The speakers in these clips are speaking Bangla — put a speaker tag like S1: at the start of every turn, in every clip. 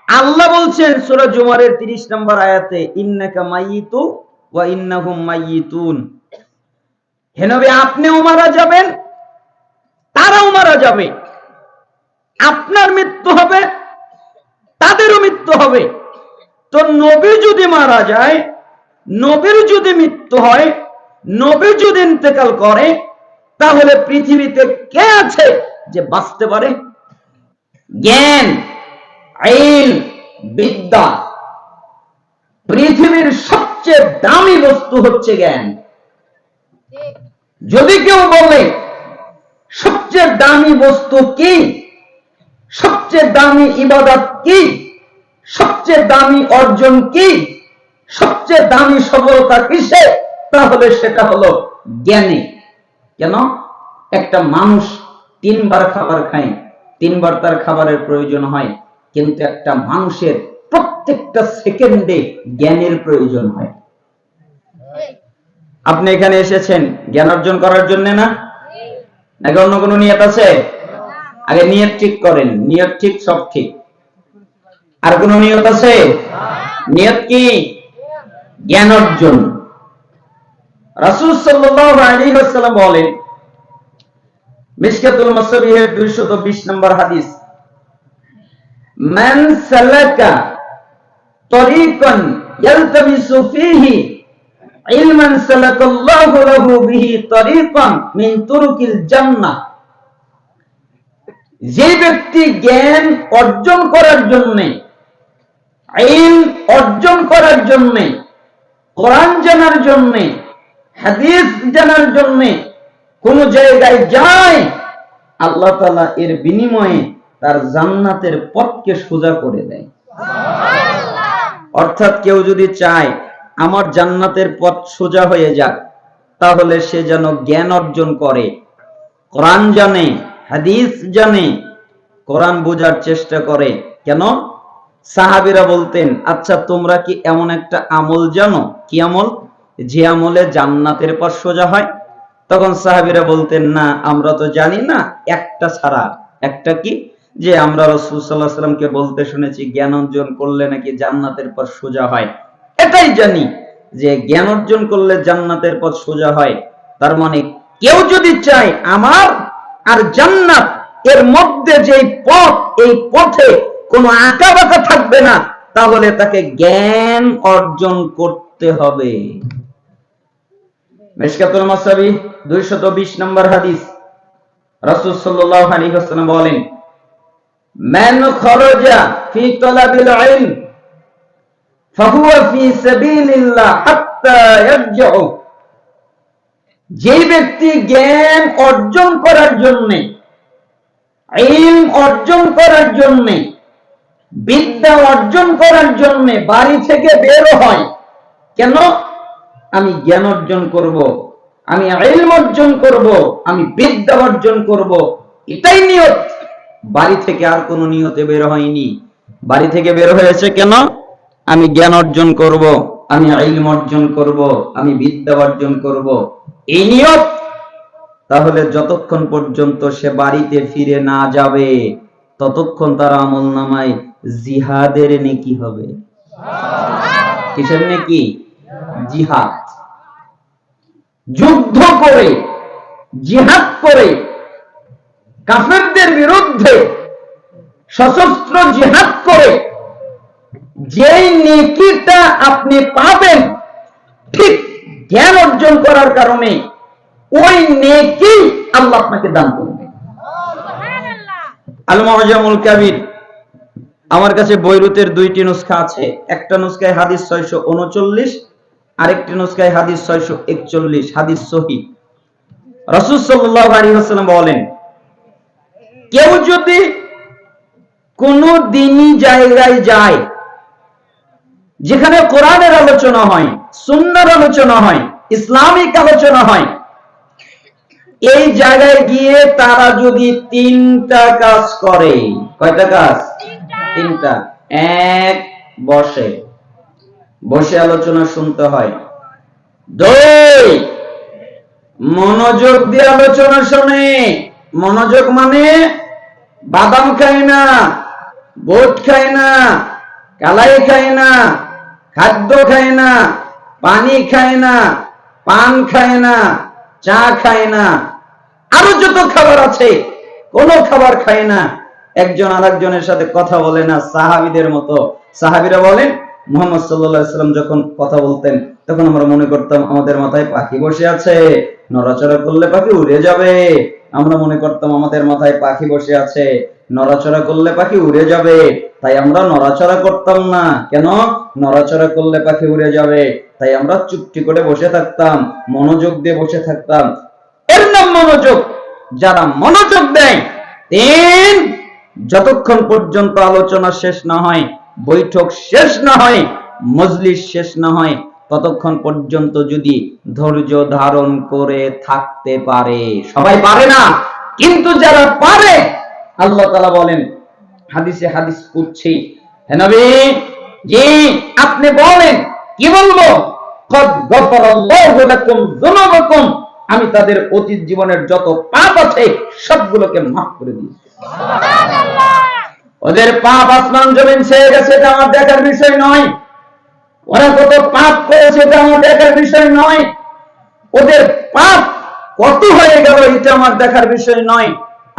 S1: আল্লাহ বলছেন সূরা জুমারের 30 নম্বর আয়াতে, ইন্নাকা মাইয়িতু ওয়া ইন্নাহুম মাইয়িতুন। হে নবী, আপনিও মারা যাবেন, তারাও মারা যাবে। আপনার মৃত্যু হবে, তাদেরও মৃত্যু হবে। তো নবী যদি মারা যায়, নবীর যদি মৃত্যু হয়, নবী যদি ইন্তেকাল করে, তাহলে পৃথিবীতে কে আছে যে বাঁচতে পারে? জ্ঞান, ইলম, বিদ্যা। পৃথিবীর সবচেয়ে দামি বস্তু হচ্ছে জ্ঞান। যদি কেউ বলে সবচেয়ে দামি বস্তু কি, সবচেয়ে দামি ইবাদত কি, সবচেয়ে দামি অর্জন কি, সবচেয়ে দামি সফলতা কিসে, তাহলে সেটা হলো জ্ঞানে। কেন? একটা মানুষ 3 বার খাবার খায়, 3 বার তার খাবারের প্রয়োজন হয়, কিন্তু একটা মানুষের প্রত্যেকটা সেকেন্ডে জ্ঞানের প্রয়োজন হয়। আপনি এখানে এসেছেন জ্ঞান অর্জন করার জন্য না? নাকি অন্য কোনো নিয়ত আছে? আগে নিয়ত ঠিক করেন, নিয়ত ঠিক, সব ঠিক। আর কোন নিয়ত আছে? নিয়ত কি? জ্ঞান অর্জন। রাসূল সাল্লাল্লাহু আলাইহি ওয়াসাল্লাম বলেন, মিশকাতুল মাসাবিহের 220 নম্বর হাদিস, মান সালাকা তরিকান ইয়ালতামিসু ফীহি ইলমান সালাকাল্লাহু লাহু বিহি তরিকান মিন তুরুকিল জান্নাহ। যে ব্যক্তি জ্ঞান অর্জন করার জন্য, ইলম অর্জন করার জন্য, কোরআন জানার জন্য, হাদিস জানার জন্য কোন জায়গায় যায়, আল্লাহ তাআলা এর বিনিময়ে তার জান্নাতের পথকে সোজা করে দেয়। অর্থাৎ কেউ যদি চায় আমার জান্নাতের পথ সোজা হয়ে যাক, তাহলে সে যেন জ্ঞান অর্জন করে, কোরআন জানে, হাদিস জানে, কোরআন বোঝার চেষ্টা করে। কেন? সাহাবীরা বলতেন, আচ্ছা তোমরা কি এমন একটা আমল জানো? কি আমল? যে আমলে জান্নাতের পথ সোজা হয়? তখন সাহাবীরা বলতেন, না আমরা তো জানি না, একটা ছাড়া। একটা কি? যে আমরা রাসূল সাল্লাল্লাহু আলাইহি ওয়াসাল্লামকে বলতে শুনেছি জ্ঞান অর্জন করলে নাকি জান্নাতের পথ সোজা হয়। এটাই জানি যে জ্ঞান অর্জন করলে জান্নাতের পথ সোজা হয়। তার মানে কেউ যদি চায় আমার আর জান্নাত এর মধ্যে যে পথ, এই পথে কোনো আঁকা বাঁকা থাকবে না, তাহলে তাকে জ্ঞান অর্জন করতে হবে। মিশকাতুল মাসাবি 220 নম্বর হাদিস, রাসূল সাল্লাল্লাহু আলাইহি ওয়াসাল্লাম বলেন, মান খারাজা ফি তালাবিল ইলম ফাহুয়া ফি সাবিলিল্লাহ হাত্তা ইয়ারজিউ। যে ব্যক্তি জ্ঞান অর্জন করার জন্য, ইলম অর্জন করার জন্য, বিদ্যা অর্জন করার জন্য বাড়ি থেকে বের হয়, কেন? আমি জ্ঞান অর্জন করব, আমি ইলম অর্জন করব, আমি বিদ্যা অর্জন করব, এটাই নিয়ত। বাড়ি থেকে আর কোনো নিয়তে বের হয়নি। বাড়ি থেকে বের হয়েছে কেন? আমি জ্ঞান অর্জন করব, আমি ইলম অর্জন করব, আমি বিদ্যা অর্জন করব, এই নিয়ত। তাহলে যতক্ষণ পর্যন্ত সে বাড়িতে ফিরে না যাবে, ততক্ষণ তার আমলনামায় জিহাদের নেকি হবে। কিসের নেকি? জিহাদ। যুদ্ধ করে, জিহাদ করে, কাফেরদের বিরুদ্ধে সশস্ত্র জিহাদ করে যেই নেকিটা আপনি পাবেন, ঠিক জ্ঞান অর্জন করার কারণে ওই নেকি আল্লাহ আপনাকে দান করবে। আল মুআজামুল কাবীর, আমার কাছে বৈরুতের 2টি নুসখা আছে। একটা নুসখায় হাদিস 639, আরেকটি নুসখায় হাদিস 641, হাদিস সহিহ। রাসূল সাল্লাল্লাহু আলাইহি ওয়াসাল্লাম বলেন, কেউ যদি কোন দ্বীনি জায়গায় যায় যেখানে কোরআনের আলোচনা হয়, সুন্নাহর আলোচনা হয়, ইসলামিক আলোচনা হয়, এই জায়গায় গিয়ে তারা যদি 3টা কাজ করে। কয়টা কাজ? 3টা। 1, বসে, বসে আলোচনা শুনতে হয়। 2, মনোযোগ দিয়ে আলোচনা শুনে। মনোযোগ মানে বাদাম খায় না, বোট খায় না, কালাই খায় না, খাদ্য খায় না, পানি খায় না, পান খায় না, চা খায় না, আরো যত খাবার আছে কোন খাবার খায় না। একজন আরেকজনের সাথে কথা বলে না, সাহাবীদের মতো। সাহাবীরা বলেন, মুহাম্মদ সাল্লাল্লাহু আলাইহি ওয়াসাল্লাম যখন কথা বলতেন তখন আমরা মনে করতাম আমাদের মাথায় পাখি বসে আছে, নড়াচড়া করলে পাখি উড়ে যাবে। আমরা মনে করতাম আমাদের মাথায় পাখি বসে আছে, নড়াচড়া করলে পাখি উড়ে যাবে। তাই আমরা নড়াচড়া করতাম না। কেন? নড়াচড়া করলে পাখি উড়ে যাবে। তাই আমরা চুপটি করে বসে থাকতাম, মনোযোগ দিয়ে বসে থাকতাম। এর নাম মনোযোগ। যারা মনোযোগ দেয়, যতক্ষণ পর্যন্ত আলোচনা শেষ না হয়, বৈঠক শেষ না হয়, মজলিস শেষ না হয়, ততক্ষণ পর্যন্ত যদি ধৈর্য ধারণ করে থাকতে পারে। সবাই পারে না, কিন্তু যারা পারে, আল্লাহ তাআলা বলেন, হাদিসে হাদিস করছি, হে নবী, জি আপনি বলেন, কি বলবো? কদ গফারাল্লাহু লাকুম যুনুবাকুম, আমি তাদের অতীত জীবনের যত পাপ আছে সবগুলোকে মাফ করে দিয়েছি। ওদের পাপ আসমান জমিন ছেয়ে গেছে, এটা আমার দেখার বিষয় নয়। ওরা কত পাপ করেছে এটা আমার দেখার বিষয় নয়। ওদের পাপ কত হয়ে গেল এটা আমার দেখার বিষয় নয়।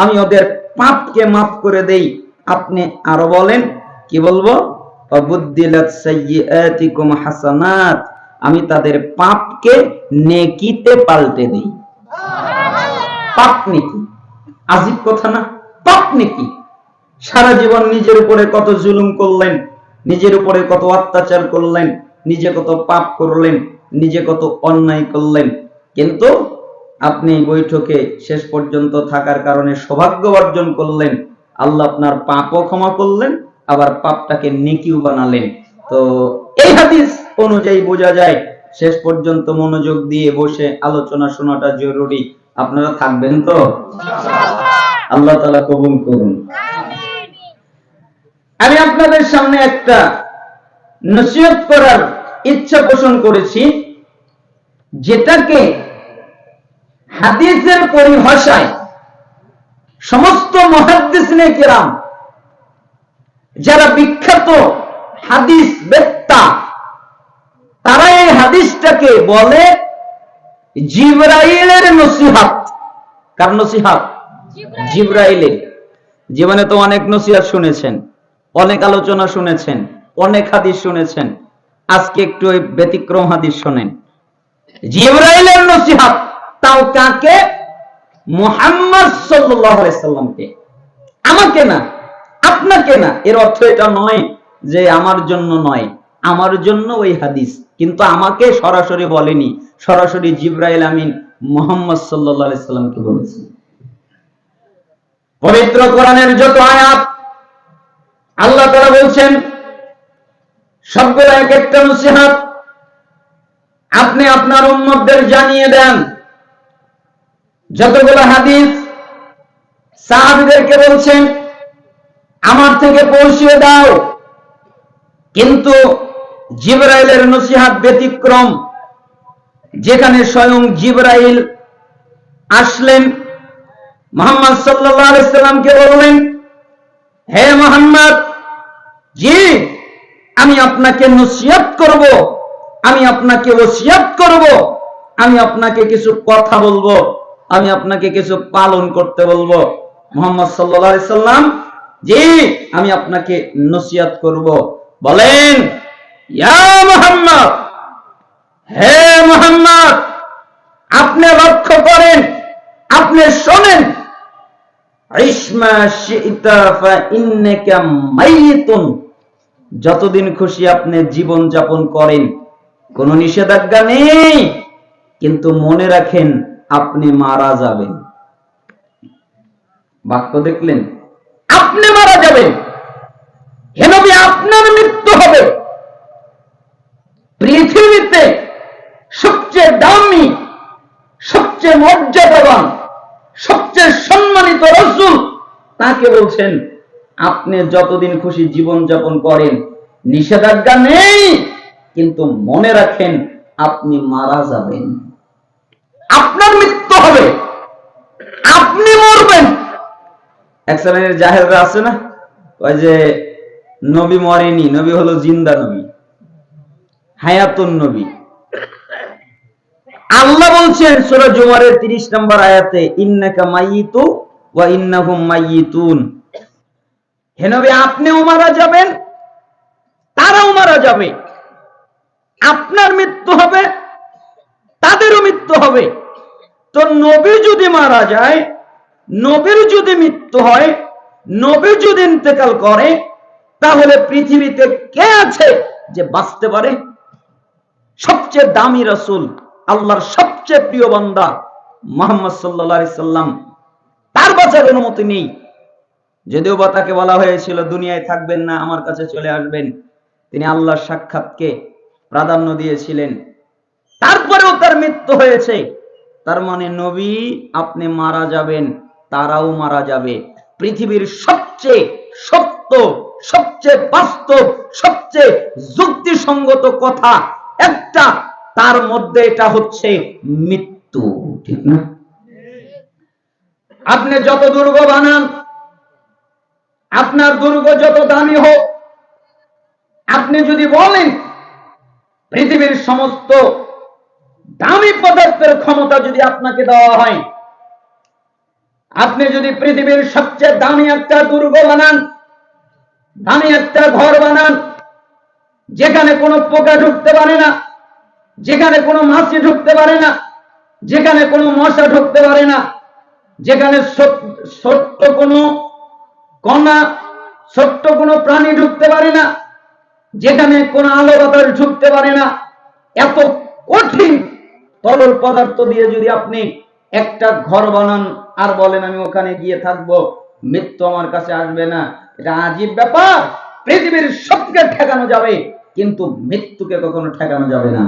S1: আমি ওদের পাপকে মাফ করে দেই। আপনি আরো বলেন, কি বলবো? ফাবুদ্দিলাত সাইয়্যাতিকুম হাসানাত, আমি তাদের পাপকে নেকিতে পাল্টে দেই। পাপ নেকি, আজীব কথা না? পাপ নেকি। সারা জীবন নিজের উপরে কত জুলুম করলেন, নিজের উপরে কত অত্যাচার করলেন, নিজে কত পাপ করলেন, নিজে কত অন্যায় করলেন, কিন্তু আপনি বৈঠকে শেষ পর্যন্ত থাকার কারণে সৌভাগ্য অর্জন করলেন। আল্লাহ আপনার পাপও ক্ষমা করলেন, আবার পাপটাকে নেকিও বানালেন। তো এই হাদিস অনুযায়ী বোঝা যায় শেষ পর্যন্ত মনোযোগ দিয়ে বসে আলোচনা শোনাটা জরুরি। আপনারা থাকবেন তো? আল্লাহ তাআলা কবুল করুন। আমি আপনাদের সামনে একটা নসিহত করার ইচ্ছা পোষণ করেছি, যেটাকে হাদিসের পরিভাষায় সমস্ত মুহাদ্দিসিনে কিরাম, যারা বিখ্যাত হাদিস বেত্তা, তারা এই হাদিসটাকে বলে জিবরাইলের নসিহত। কার নসিহত? জিবরাইলের। জীবনে তো অনেক নসিহত শুনেছেন, অনেক আলোচনা শুনেছেন, অনেক হাদিস শুনেছেন। আজকে একটু ওই ব্যতিক্রম হাদিস শোনেন, জিবরাইলের নসিহত। তাও কাকে? মুহাম্মদ সাল্লাল্লাহু আলাইহি সাল্লামকে। আমাকে না, আপনাকে না। এর অর্থ এটা নয় যে আমার জন্য নয়, আমার জন্য ওই হাদিস, কিন্তু আমাকে সরাসরি বলেনি, সরাসরি জিবরাইল আমিন মুহাম্মদ সাল্লাল্লাহু আলাইহি সাল্লামকে বলেছেন। পবিত্র কোরআনের যত আয়াত আল্লাহ তাআলা বলছেন, সবগুলো এক একটা নসিহত। আপনি আপনার উম্মতদের জানিয়ে দেন। যতগুলো হাদিস সাহাবীদেরকে বলছেন আমার থেকে পৌঁছে দাও, কিন্তু জিবরাইলের নসিহত ব্যতিক্রম। যেখানে স্বয়ং জিবরাইল আসলেন, মুহাম্মদ সাল্লাল্লাহু আলাইহি সাল্লামকে বললেন, হে মুহাম্মদ, জি আমি আপনাকে নসিহত করব, আমি আপনাকে ওসিয়ত করব, আমি আপনাকে কিছু কথা বলবো, আমি আপনাকে কিছু পালন করতে বলবো। মুহাম্মদ সাল্লাল্লাহু আলাইহি সাল্লাম, জি আমি আপনাকে নসিহত করব। বলেন, ইয়া মুহাম্মদ, হে মুহাম্মদ, আপনি লক্ষ্য করেন, আপনি শোনেন, ইসমা শি'তা ফা ইন্নাকা মাইতুন, যতদিন খুশি আপনি জীবন যাপন করেন, কোনো নিষেধাজ্ঞা নেই, কিন্তু মনে রাখেন আপনি মারা যাবেন। বাক্য দেখলেন? আপনি মারা যাবেন। হে নবী, আপনার মৃত্যু হবে। পৃথিবীতে সবচেয়ে দামি, সবচেয়ে মর্যাদাবান, সবচেয়ে সম্মানিত রাসূল, তাকে বলছেন আপনি যতদিন খুশি জীবন যাপন করেন, নিষেধাজ্ঞা নেই, কিন্তু মনে রাখেন আপনি মারা যাবেন। আপনার মৃত্যু হবে, আপনি মরবেন। এক শ্রেণীর জাহেলরা আছে না, ওই যে নবী মরেনি, নবী হলো জিন্দা নবী, হায়াতুন নবী। আল্লাহ বলছেন সূরা জুমারের 30 নম্বর আয়াতে, ইন্নাকা মাইয়িতু ওয়া ইন্নাহুম মাইয়িতুন। হে নবী, আপনিও মারা যাবেন, তারাও মারা যাবে। আপনার মৃত্যু হবে, তাদেরও মৃত্যু হবে। তো নবী যদি মারা যায়, নবীর যদি মৃত্যু হয়, নবী যদি ইন্তেকাল করে, তাহলে পৃথিবীতে কে আছে যে বাঁচতে পারে? সবচেয়ে দামি রাসূল, আল্লাহর সবচেয়ে প্রিয় বান্দা মুহাম্মদ সাল্লাল্লাহু আলাইহি সাল্লাম, তার বাঁচার অনুমতি নেই। যদিও বা তাকে বলা হয়েছিল দুনিয়ায় থাকবেন না, আমার কাছে চলে আসবেন, তিনি আল্লাহর সাক্ষাৎকে প্রাধান্য দিয়েছিলেন, তারপরেও তার মৃত্যু হয়েছে। তার মানে নবী আপনি মারা যাবেন, তারাও মারা যাবে। পৃথিবীর সবচেয়ে সত্য, সবচেয়ে বাস্তব, সবচেয়ে যুক্তিসঙ্গত কথা একটা, তার মধ্যে এটা হচ্ছে মৃত্যু, ঠিক না? আপনি যত দুর্গ বানান, আপনার দুর্গ যত দামি হোক, আপনি যদি বলেন পৃথিবীর সমস্ত দামি পদার্থের ক্ষমতা যদি আপনাকে দেওয়া হয়, আপনি যদি পৃথিবীর সবচেয়ে দামি একটা দুর্গ বানান, দামি একটা ঘর বানান, যেখানে কোনো পোকা ঢুকতে পারে না, যেখানে কোনো মাছি ঢুকতে পারে না, যেখানে কোনো মশা ঢুকতে পারে না, যেখানে ছোট্ট কোনো কণা, ছোট্ট কোনো প্রাণী ঢুকতে পারে না, যেখানে কোনো আলো বাতাস ঢুকতে পারে না, এত কঠিন তরল পদার্থ দিয়ে যদি আপনি একটা ঘর বানান আর বলেন আমি ওখানে গিয়ে থাকবো, মৃত্যু আমার কাছে আসবে না, এটা আজীব ব্যাপার। পৃথিবীর সবকে ঠেকানো যাবে, কিন্তু মৃত্যুকে কখনো ঠেকানো যাবে না।